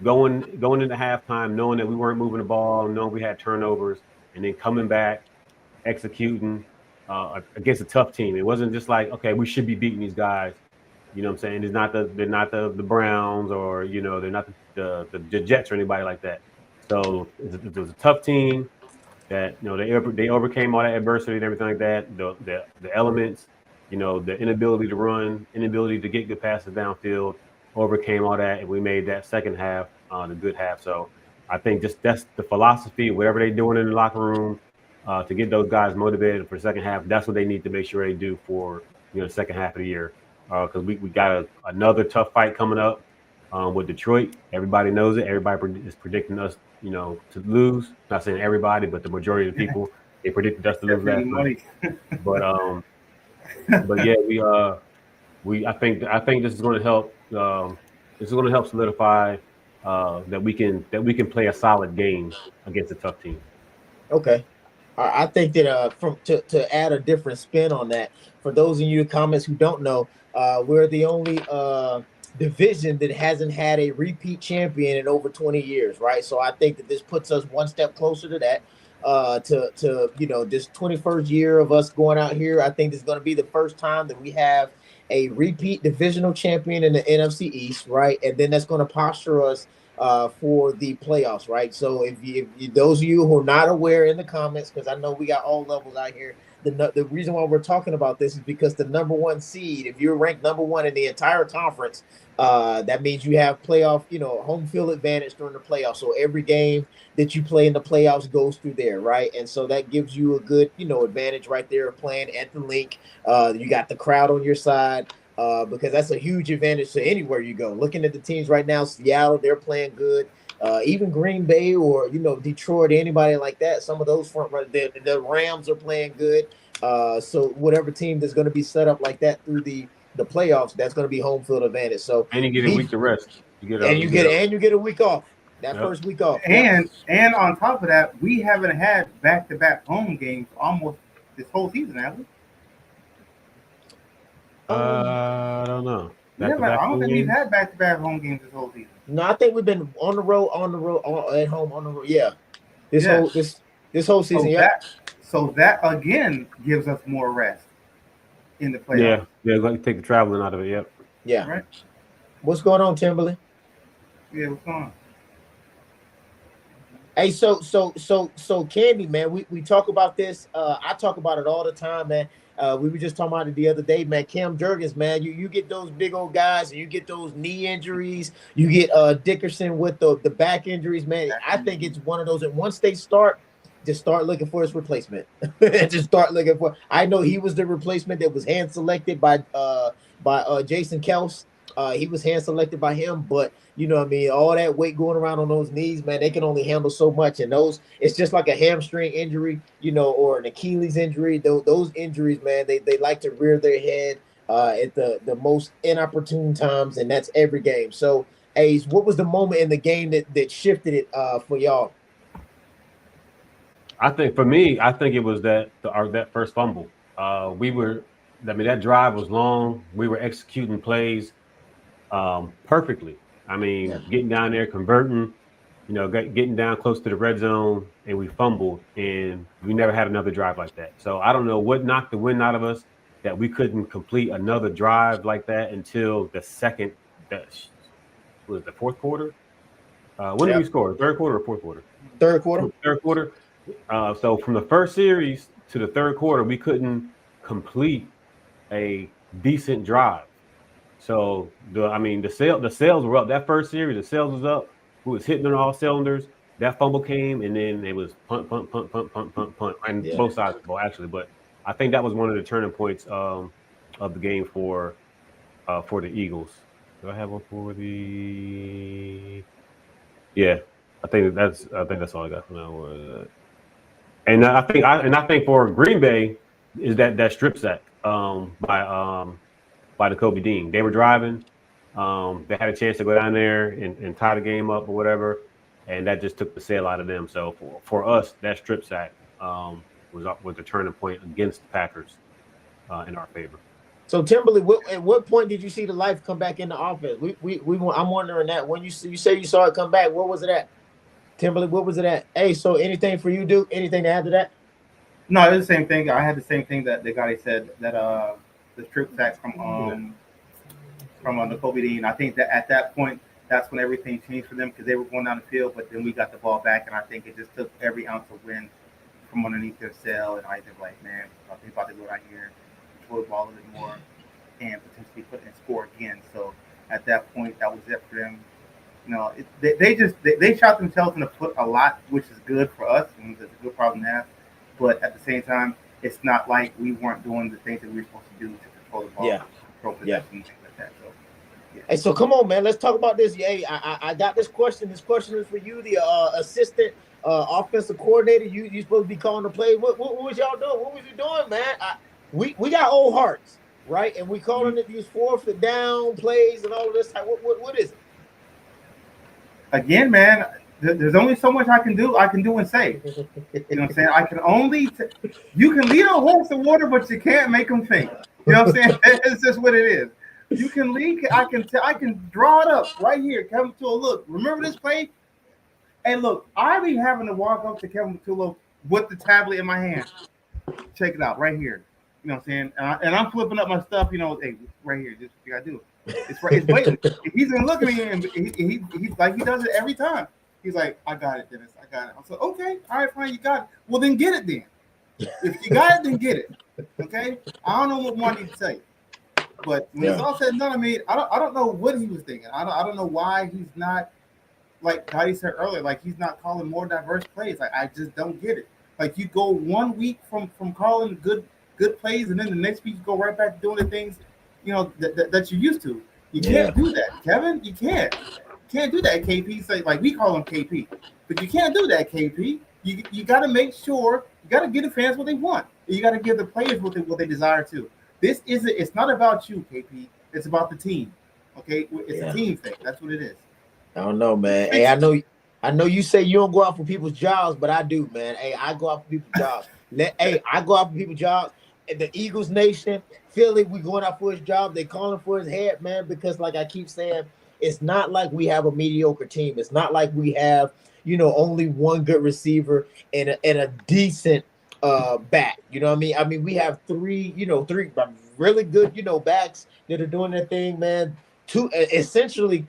going into halftime, knowing that we weren't moving the ball, knowing we had turnovers, and then coming back, executing against a tough team. It wasn't just like, okay, we should be beating these guys. You know what I'm saying? They're not the Browns, or they're not the Jets or anybody like that. So it was a tough team that they overcame all that adversity and everything like that. The elements, the inability to run, inability to get good passes downfield, overcame all that, and we made that second half the good half. So I think just that's the philosophy. Whatever they're doing in the locker room to get those guys motivated for the second half, that's what they need to make sure they do for the second half of the year. Because we got another tough fight coming up with Detroit. Everybody knows it. Everybody is predicting us, to lose. Not saying everybody, but the majority of the people, they predicted us to lose Except for you, last night. money. But yeah, I think this is going to help. This is going to help solidify that we can play a solid game against a tough team. Okay. I think that from to add a different spin on that, for those of you comments who don't know, we're the only division that hasn't had a repeat champion in over 20 years, right? So I think that this puts us one step closer to that. To this 21st year of us going out here, I think this is going to be the first time that we have a repeat divisional champion in the NFC East, right? And then that's going to posture us for the playoffs, right? So if those of you who are not aware in the comments, because I know we got all levels out here, the reason why we're talking about this is because the number one seed, if you're ranked number one in the entire conference, that means you have playoff, home field advantage during the playoffs. So every game that you play in the playoffs goes through there, right? And so that gives you a good, advantage right there of playing at the link. You got the crowd on your side. Because that's a huge advantage to anywhere you go. Looking at the teams right now, Seattle, they're playing good. Even Green Bay or Detroit, anybody like that. Some of those front runners, the Rams are playing good. So whatever team that's going to be set up like that through the playoffs, that's going to be home field advantage. So And you get a week to rest. you get a week off. That Yep. first week off. Yep. And on top of that, we haven't had back-to-back home games almost this whole season, have we? I don't know. I don't think we've had back-to-back home games this whole season. No, I think we've been on the road, at home, on the road. Yeah, this Yeah. whole season. So that again gives us more rest in the playoffs. Yeah, like take the traveling out of it. Yep. Yeah. Right? What's going on, Timberly? Yeah, what's going on? Hey, so Candy, man, we talk about this. I talk about it all the time, man. We were just talking about it the other day, man. Cam Jurgens, man, you get those big old guys, and you get those knee injuries. You get Dickerson with the back injuries, man. I think it's one of those. And once they start, just start looking for his replacement. Just start looking for. I know he was the replacement that was hand selected by Jason Kels. He was hand selected by him, but you know what I mean, all that weight going around on those knees, man, they can only handle so much. And those, it's just like a hamstring injury, or an Achilles injury. Those injuries, man, they like to rear their head at the most inopportune times, and that's every game. So, Ace, what was the moment in the game that shifted it for y'all? I think for me, I think it was that first fumble. We were, I mean, that drive was long. We were executing plays perfectly. I Yeah. mean, getting down there, converting, getting down close to the red zone, and we fumbled, and we never had another drive like that. So I don't know what knocked the wind out of us that we couldn't complete another drive like that until the second. That was the fourth quarter. When did Yeah. we score? Third quarter or fourth quarter? Third quarter. Third quarter. So from the first series to the third quarter, we couldn't complete a decent drive. So the sales were up. That first series, the sales was up. We was hitting on all cylinders. That fumble came, and then it was punt, punt, punt, punt, punt, punt, punt, and Yeah. both sides of the ball actually. But I think that was one of the turning points of the game for the Eagles. Do I have one for the? Yeah, I think that's all I got from that. And I think for Green Bay is that strip sack by the Kobe Dean. They were driving. They had a chance to go down there and tie the game up or whatever, and that just took the sail out of them. So for us, that strip sack was the turning point against the Packers in our favor. So Timberly, at what point did you see the life come back in the offense? I'm wondering that when you say you saw it come back, what was it at? Timberly, what was it at? Hey, so anything for you, Duke? Anything to add to that? No, it's the same thing. I had the same thing that the guy said that the strip sack from the Kobe Dean. I think that at that point, that's when everything changed for them because they were going down the field, but then we got the ball back, and I think it just took every ounce of wind from underneath their sail, and I just like, man, I think about to go out here, control the ball a little more, and potentially put and score again. So at that point, that was it for them. They shot themselves in the foot a lot, which is good for us, and it's a good problem to have. But at the same time, it's not like we weren't doing the things that we were supposed to do to control the ball, Yeah. control Yeah. possession, things like that. So yeah. Hey, so come on, man. Let's talk about this. Hey, I got this question. This question is for you, the assistant offensive coordinator. You supposed to be calling the play. What was y'all doing? What was you doing, man? We got old hearts, right? And we calling it these fourth and down plays and all of this. What is it? Again, man, there's only so much I can do. I can do and say. You know what I'm saying? I can only you can lead a horse to water, but you can't make them think. You know what I'm saying? It's just what it is. You can lead. I can draw it up right here. Kevin Tulo, look. Remember this play? And look, I be having to walk up to Kevin Tulo with the tablet in my hand. Check it out right here. You know what I'm saying? And I'm flipping up my stuff. Hey, right here. This is what you gotta do. It's right. It's waiting. He's gonna look at me and he's like he does it every time. He's like, I got it, Dennis. I got it. I said, okay, all right, fine, you got it. Well, then get it then. If you got it, then get it. Okay. I don't know what more I need to say. But when it's all said and done, I don't know what he was thinking. I don't know why he's not like Gotti said earlier, like he's not calling more diverse plays. Like I just don't get it. Like you go 1 week from calling good plays, and then the next week you go right back to doing the things that you're used to. You can't do that, Kevin. You can't. You can't do that, KP. Say like we call him KP, but you can't do that, KP. You got to make sure you got to give the fans what they want. You got to give the players what they desire to. This isn't. It's not about you, KP. It's about the team. Okay, it's a team thing. That's what it is. I don't know, man. Hey, I know you say you don't go out for people's jobs, but I do, man. Hey, I go out for people's jobs. I go out for people's jobs. The Eagles Nation, Philly, we going out for his job. They calling for his head, man, because like I keep saying, it's not like we have a mediocre team. It's not like we have, only one good receiver and a decent back. You know what I mean? I mean, we have three really good, backs that are doing their thing, man. Two essentially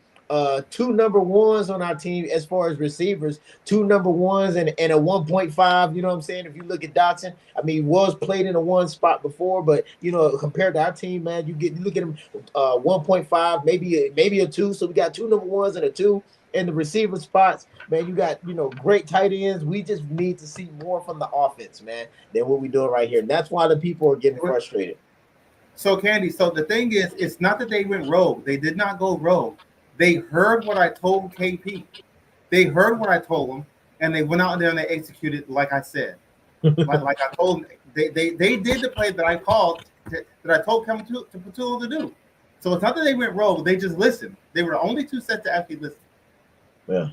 two number ones on our team as far as receivers, two number ones and a 1.5. You know what I'm saying? If you look at Dotson, I mean, he was played in a one spot before, but you know, compared to our team, man, you look at him 1.5, maybe a two. So we got two number ones and a two in the receiver spots. Man, you got great tight ends. We just need to see more from the offense, man, than what we're doing right here. And that's why the people are getting frustrated. So Candy, so the thing is, it's not that they went rogue. They did not go rogue. They heard what I told KP. They heard what I told them, and they went out there and they executed like I said. like I told them, they did the play that I called, that I told Kevin to Patullo to do. So it's not that they went rogue. They just listened. They were the only two sets to actually listen. Yeah.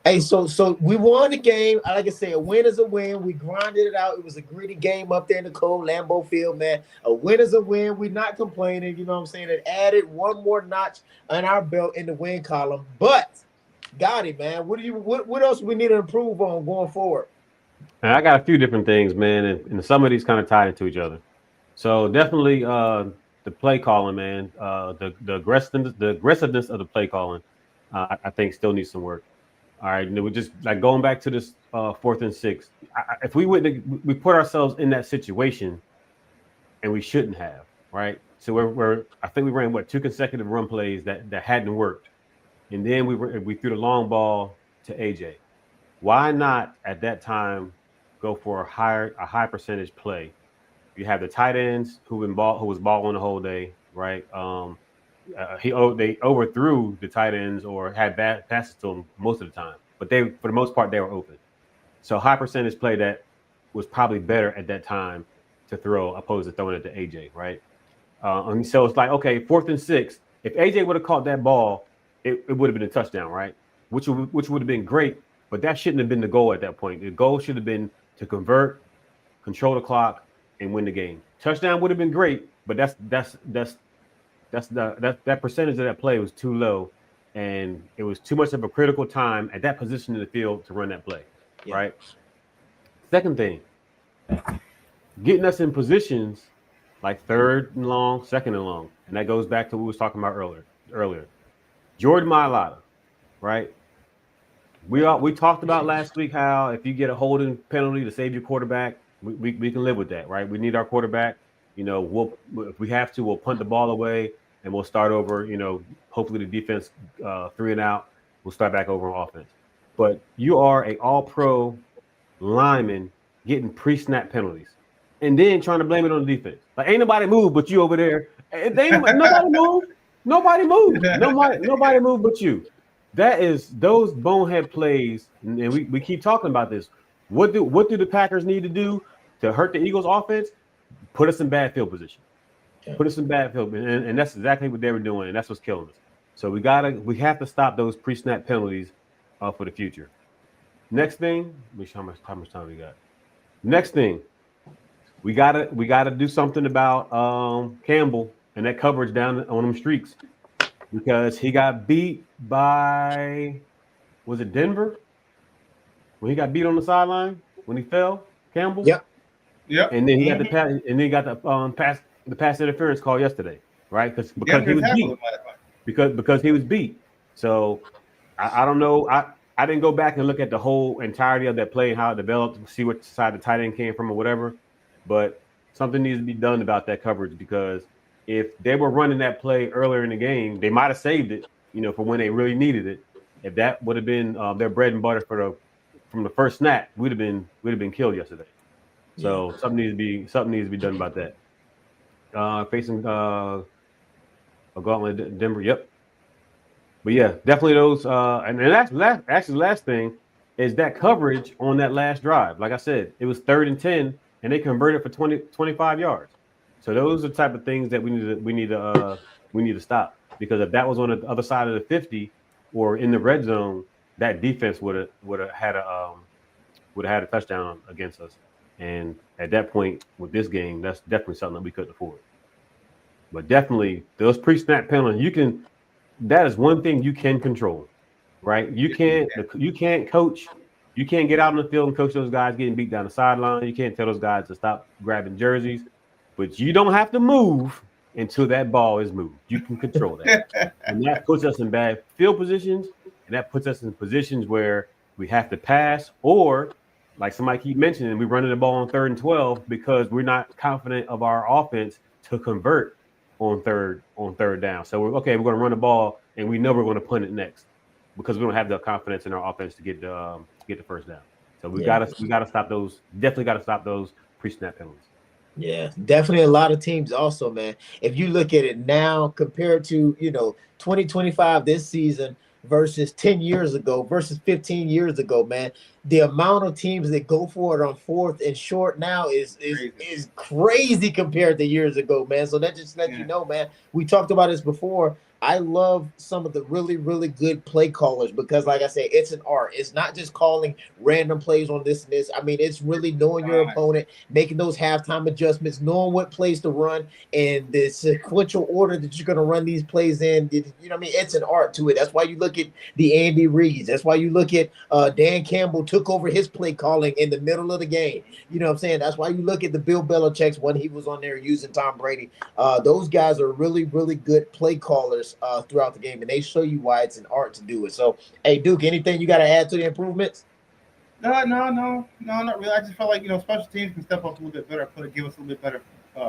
Hey, so we won the game. Like I said, a win is a win. We grinded it out. It was a gritty game up there in the cold Lambeau Field, man. A win is a win. We're not complaining. You know what I'm saying? It added one more notch on our belt in the win column. But got it, man. What else we need to improve on going forward? And I got a few different things, man, and some of these kind of tied into each other. So definitely the play calling, man. The aggressiveness of the play calling, I think still needs some work. All right, and we're just like going back to this 4th and 6. If we we put ourselves in that situation, and we shouldn't have, right? So I think we ran two consecutive run plays that hadn't worked, and then we threw the long ball to AJ. Why not at that time go for a high percentage play? You have the tight ends who was balling the whole day, right? They overthrew the tight ends or had bad passes to them most of the time, but for the most part they were open. So high percentage play that was probably better at that time to throw opposed to throwing it to AJ, right? And so it's like, okay, 4th and 6. If AJ would have caught that ball, it would have been a touchdown, right? Which would have been great, but that shouldn't have been the goal at that point. The goal should have been to convert, control the clock, and win the game. Touchdown would have been great, but that percentage of that play was too low, and it was too much of a critical time at that position in the field to run that play, right? Second thing, getting us in positions like 3rd and long, 2nd and long, and that goes back to what we was talking about earlier. Jordan Mailata, right? We talked about last week how if you get a holding penalty to save your quarterback, we can live with that, right? We need our quarterback. If we have to, we'll punt the ball away and we'll start over. Hopefully the defense 3 and out. We'll start back over on offense. But you are a all-pro lineman getting pre-snap penalties, and then trying to blame it on the defense. Like ain't nobody moved but you over there. Nobody moved. Nobody moved. Nobody moved but you. That is those bonehead plays, and we keep talking about this. What do the Packers need to do to hurt the Eagles' offense? Put us in bad field position. Put us in bad field, and that's exactly what they were doing, and that's what's killing us. So we have to stop those pre-snap penalties for the future. Next thing, let me show how much time we got. Next thing, we gotta do something about Campbell and that coverage down on them streaks, because he got beat by, was it Denver? When he got beat on the sideline when he fell, Campbell. Yep. And then he got the pass, and then he got the pass interference call yesterday, right? Because he was beat. Because he was beat. So I don't know. I didn't go back and look at the whole entirety of that play and how it developed, see what side the tight end came from or whatever. But something needs to be done about that coverage, because if they were running that play earlier in the game, they might have saved it, for when they really needed it. If that would have been their bread and butter from the first snap, we'd have been killed yesterday. So something needs to be done about that. Facing a gauntlet, Denver. Yep. But yeah, definitely those. And that's actually the last thing is that coverage on that last drive. Like I said, it was 3rd and 10, and they converted for 25 yards. So those are the type of things that we need to stop, because if that was on the other side of the 50 or in the red zone, that defense would have had a touchdown against us. And at that point with this game, that's definitely something that we couldn't afford. But definitely those pre-snap penalties, that is one thing you can control, right? You can't coach. You can't get out on the field and coach those guys getting beat down the sideline. You can't tell those guys to stop grabbing jerseys, but you don't have to move until that ball is moved. You can control that. And that puts us in bad field positions, and that puts us in positions where we have to pass, or like somebody keep mentioning, we're running the ball on 3rd and 12 because we're not confident of our offense to convert on third down. So we're okay. We're going to run the ball, and we know we're going to punt it next because we don't have the confidence in our offense to get the first down. So Yeah. we gotta stop those. Definitely got to stop those pre-snap penalties. Yeah, definitely a lot of teams also, man. If you look at it now compared to, 2025 this season versus 10 years ago versus 15 years ago, man, the amount of teams that go for it on 4th and short now is crazy compared to years ago, man. So that just lets you know, man. We talked about this before. I love some of the really, really good play callers because, like I said, it's an art. It's not just calling random plays on this and this. I mean, it's really knowing your opponent, making those halftime adjustments, knowing what plays to run, and the sequential order that you're going to run these plays in. You know what I mean? It's an art to it. That's why you look at the Andy Reids. That's why you look at Dan Campbell took over his play calling in the middle of the game. You know what I'm saying? That's why you look at the Bill Belichick's when he was on there using Tom Brady. Those guys are really, really good play callers throughout the game, and they show you why it's an art to do it. So, hey, Duke, anything you got to add to the improvements? No, not really. I just felt like special teams can step up a little bit better, give us a little bit better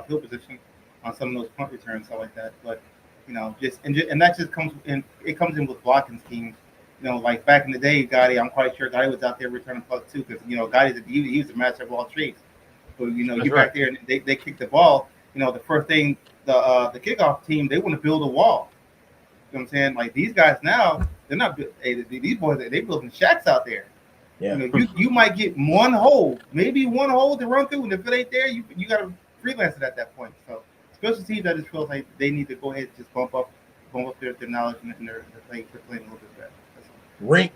field position on some of those punt returns, stuff like that. But and that just comes in. It comes in with blocking schemes. Like back in the day, Gotti, I'm quite sure Gotti was out there returning pucks too, because Gotti he was a master of all trades. So you back there and they kick the ball. The first thing the kickoff team, they want to build a wall. You know what I'm saying? Like these guys now, they're not. Hey, these boys, they building shacks out there. Yeah. You might get maybe one hole to run through, and if it ain't there, you got to freelance it at that point. So special teams, I just feel like they need to go ahead and just bump up their knowledge and their playing a little bit better.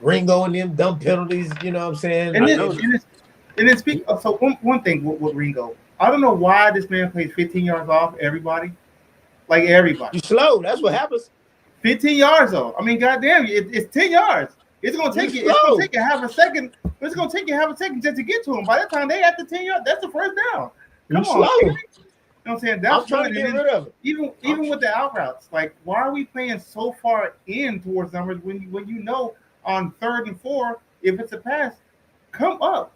Ringo and them dumb penalties, you know what I'm saying? And then speak. So one thing with Ringo, I don't know why this man plays 15 yards off everybody, like everybody. You slow. That's what happens. 15 yards though. I mean, goddamn, it's 10 yards. It's gonna take you. It's gonna take you half a second. It's gonna take you half a second just to get to him. By the time they at the 10 yards, that's the first down. Come on. Slow. You know what I'm saying? That's I'm trying to get rid of it. Even with the out routes, like why are we playing so far in towards numbers when you know on 3rd and 4, if it's a pass, come up.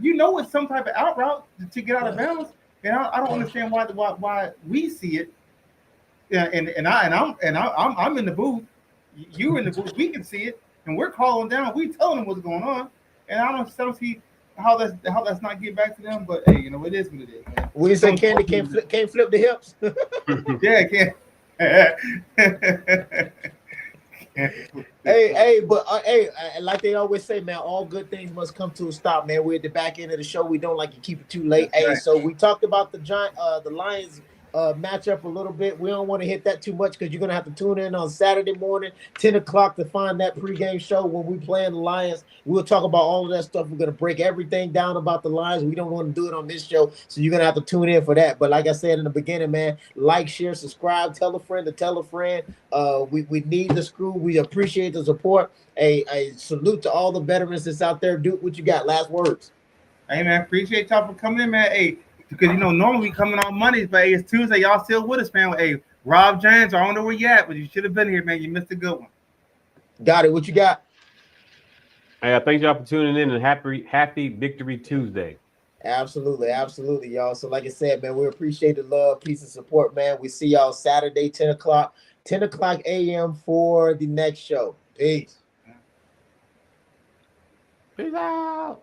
It's some type of out route to get out of bounds. And I don't understand why we see it. Yeah, I'm in the booth. You in the booth. We can see it, and we're calling down. We telling them what's going on, and I don't see how that's not getting back to them. But hey, it is what it is, man. We say Candy can't flip the hips. Yeah, can't. Hey, like they always say, man, all good things must come to a stop, man. We're at the back end of the show. We don't like to keep it too late. That's hey, right. So we talked about the Lions matchup a little bit. We don't want to hit that too much because you're gonna have to tune in on Saturday morning, 10 o'clock, to find that pregame show when we play in the Lions. We'll talk about all of that stuff. We're gonna break everything down about the Lions. We don't want to do it on this show, so you're gonna have to tune in for that. But like I said in the beginning, man, like, share, subscribe, tell a friend to tell a friend. We need the screw. We appreciate the support. A salute to all the veterans that's out there. Duke, what you got? Last words. Hey man, appreciate y'all for coming in, man. Hey, because normally we coming on Mondays, but hey, it's Tuesday. Y'all still with us, man. Hey, Rob James, I don't know where you at, but you should have been here, man. You missed a good one. Got it. What you got? Hey, thank y'all for tuning in, and happy Victory Tuesday. Absolutely, y'all. So like I said, man, we appreciate the love, peace, and support, man. We see y'all Saturday, 10 o'clock a.m. for the next show. Peace. Peace out.